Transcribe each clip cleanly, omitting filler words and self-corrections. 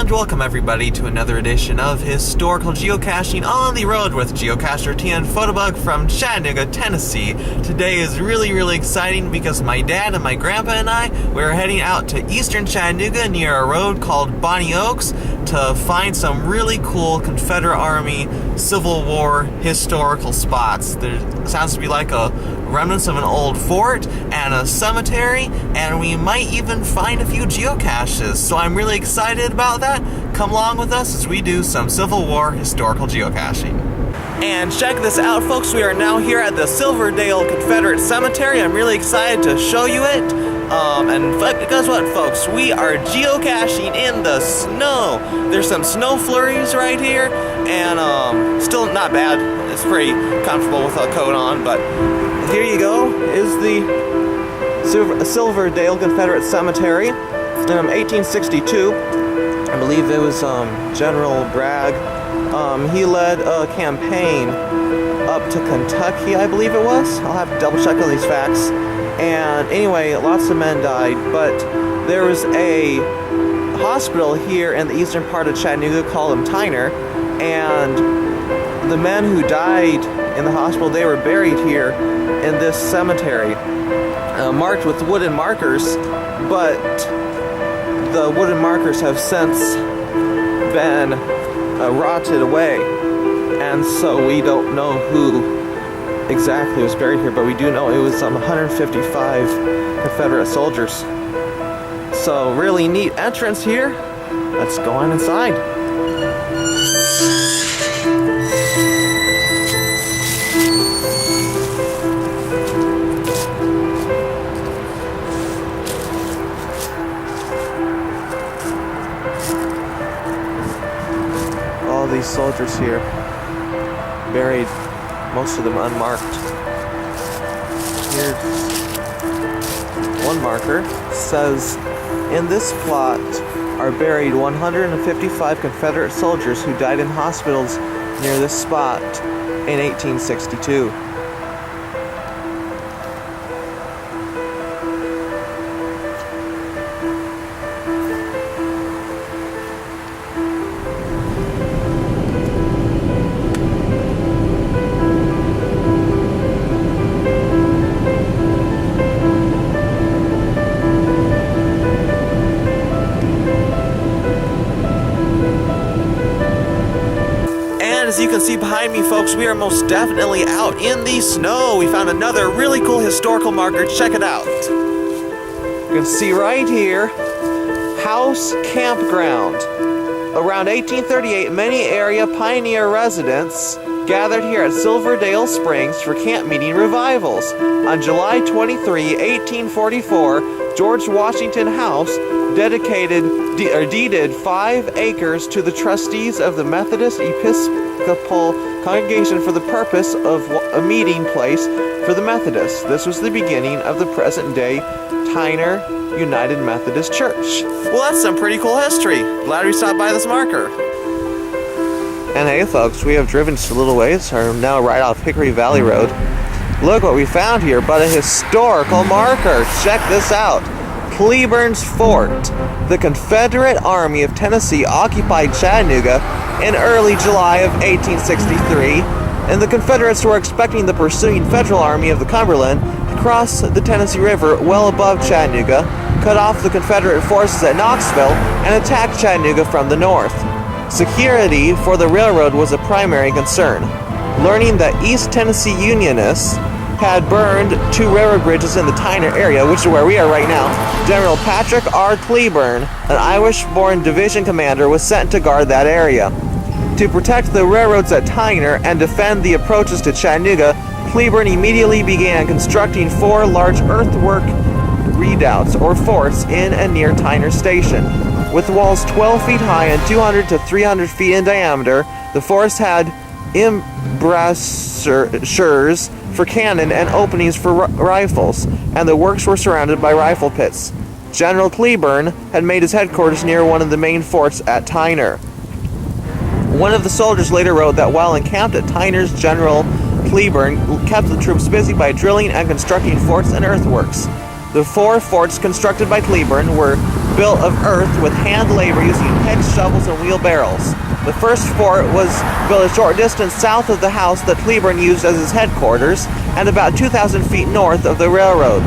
And welcome everybody to another edition of Historical Geocaching on the Road with geocacher TN Photobug from Chattanooga, Tennessee. Today is really exciting because my dad and my grandpa and I, we're heading out to eastern Chattanooga near a road called Bonny Oaks to find some really cool Confederate Army Civil War historical spots. There sounds to be like a remnants of an old fort and a cemetery, and we might even find a few geocaches. So I'm really excited about that. Come along with us as we do some Civil War historical geocaching. And check this out, folks. We are now here at the Silverdale Confederate Cemetery. I'm really excited to show you it. And guess what, folks? We are geocaching in the snow. There's some snow flurries right here, and still not bad. It's pretty comfortable with a coat on, but here you go is the Silverdale Confederate Cemetery. 1862. I believe it was General Bragg. He led a campaign up to Kentucky, I believe it was. I'll have to double check on these facts. And anyway, lots of men died, but there was a hospital here in the eastern part of Chattanooga called Tyner, and the men who died in the hospital, they were buried here in this cemetery, marked with wooden markers, but the wooden markers have since been rotted away, and so we don't know who exactly was buried here, but we do know it was 155 Confederate soldiers. So really neat entrance here. Let's go on inside. All these soldiers here buried, most of them unmarked. Here's one marker. It says, in this plot are buried 155 Confederate soldiers who died in hospitals near this spot in 1862. As you can see behind me, folks, we are most definitely out in the snow. We found another really cool historical marker. Check it out. You can see right here, House Campground. Around 1838, many area pioneer residents gathered here at Silverdale Springs for camp meeting revivals. On July 23, 1844, George Washington House deeded 5 acres to the trustees of the Methodist Episcopal Congregation for the purpose of a meeting place for the Methodists. This was the beginning of the present-day Tyner United Methodist Church. Well, that's some pretty cool history. Glad we stopped by this marker. And hey, folks, we have driven just a little ways. Are now right off Hickory Valley Road. Look what we found here, but a historical marker. Check this out. Cleburne's Fort. The Confederate Army of Tennessee occupied Chattanooga in early July of 1863, and the Confederates were expecting the pursuing Federal Army of the Cumberland to cross the Tennessee River well above Chattanooga, cut off the Confederate forces at Knoxville, and attack Chattanooga from the north. Security for the railroad was a primary concern. Learning that East Tennessee Unionists had burned 2 railroad bridges in the Tyner area, which is where we are right now, General Patrick R. Cleburne, an Irish-born division commander, was sent to guard that area. To protect the railroads at Tyner and defend the approaches to Chattanooga, Cleburne immediately began constructing 4 large earthwork redoubts or forts in and near Tyner Station. With walls 12 feet high and 200 to 300 feet in diameter, the forest had embrasures for cannon and openings for rifles, and the works were surrounded by rifle pits. General Cleburne had made his headquarters near one of the main forts at Tyner. One of the soldiers later wrote that while encamped at Tyner's, General Cleburne kept the troops busy by drilling and constructing forts and earthworks. The 4 forts constructed by Cleburne were built of earth with hand labor using picks, shovels, and wheelbarrows. The first fort was built a short distance south of the house that Cleburne used as his headquarters, and about 2,000 feet north of the railroad.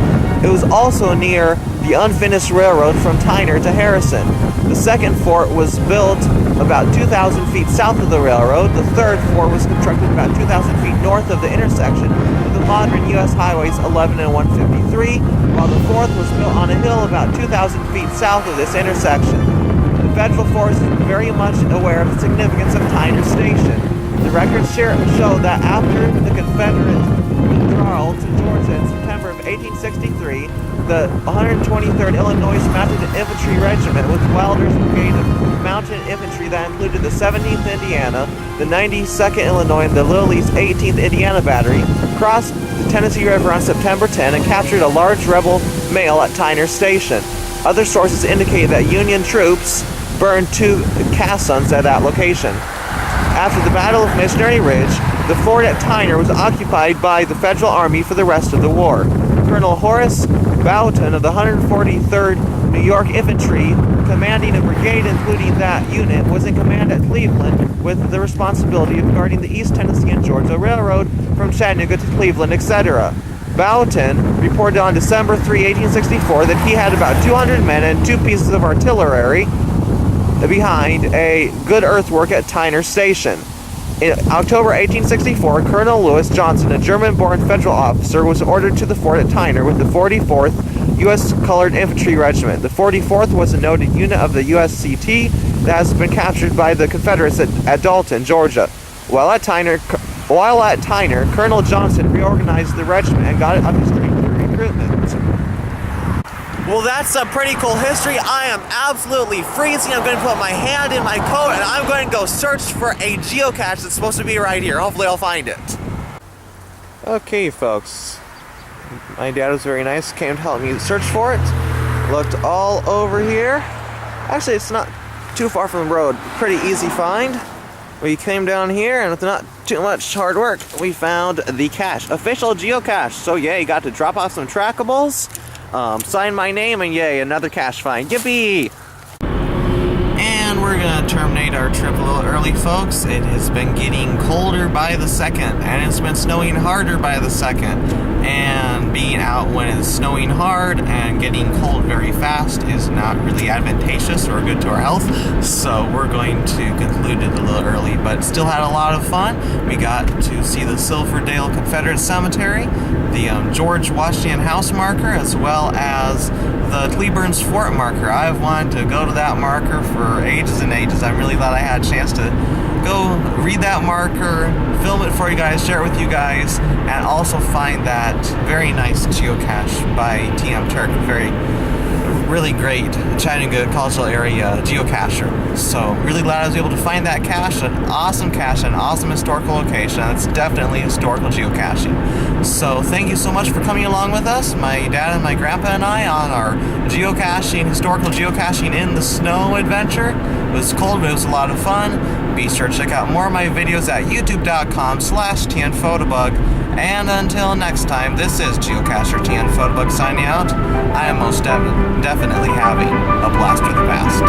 It was also near the unfinished railroad from Tyner to Harrison. The second fort was built about 2,000 feet south of the railroad. The third fort was constructed about 2,000 feet north of the intersection of the modern U.S. Highways 11 and 153, while the fourth was built on a hill about 2,000 feet south of this intersection. The federal force is very much aware of the significance of Tyner Station. The records show that after the Confederate withdrawal to Georgia in September of 1863, the 123rd Illinois Mounted Infantry Regiment with Wilder's Brigade of Mounted Infantry that included the 17th Indiana, the 92nd Illinois, and the Little East 18th Indiana Battery crossed the Tennessee River on September 10 and captured a large rebel mail at Tyner Station. Other sources indicate that Union troops burned 2 caissons at that location. After the Battle of Missionary Ridge, the fort at Tyner was occupied by the Federal Army for the rest of the war. Colonel Horace Boughton of the 143rd New York Infantry, commanding a brigade including that unit, was in command at Cleveland with the responsibility of guarding the East Tennessee and Georgia Railroad from Chattanooga to Cleveland, etc. Boughton reported on December 3, 1864 that he had about 200 men and 2 pieces of artillery behind a good earthwork at Tyner Station. In October 1864, Colonel Lewis Johnson, a German-born federal officer, was ordered to the fort at Tyner with the 44th U.S. Colored Infantry Regiment. The 44th was a noted unit of the USCT that has been captured by the Confederates at Dalton, Georgia. While at Tyner, Colonel Johnson reorganized the regiment and got it up to strength through recruitment. Well, that's some pretty cool history. I am absolutely freezing. I'm going to put my hand in my coat and I'm going to go search for a geocache that's supposed to be right here. Hopefully I'll find it. Okay, folks. My dad was very nice. Came to help me search for it. Looked all over here. Actually, it's not too far from the road. Pretty easy find. We came down here and with not too much hard work, we found the cache. Official geocache. So yay, got to drop off some trackables. Sign my name, and yay, another cache find. Yippee! And we're gonna terminate our trip a little early, folks. It has been getting colder by the second, and it's been snowing harder by the second. And being out when it's snowing hard and getting cold very fast is not really advantageous or good to our health. So we're going to conclude it a little early, but still had a lot of fun. We got to see the Silverdale Confederate Cemetery, the George Washington House marker, as well as the Cleburne's Fort marker. I've wanted to go to that marker for ages and ages. I'm really glad I had a chance to go read that marker, film it for you guys, share it with you guys, and also find that very nice geocache by T.M. Turk. Really great Chattanooga cultural area geocacher. So really glad I was able to find that cache, an awesome historical location. That's definitely historical geocaching. So thank you so much for coming along with us, my dad and my grandpa and I, on our historical geocaching in the snow adventure. It was cold, but it was a lot of fun. Be sure to check out more of my videos at youtube.com/tnphotobug. And until next time, this is Geocacher TN Photobug signing out. I am most definitely having a blast with the past.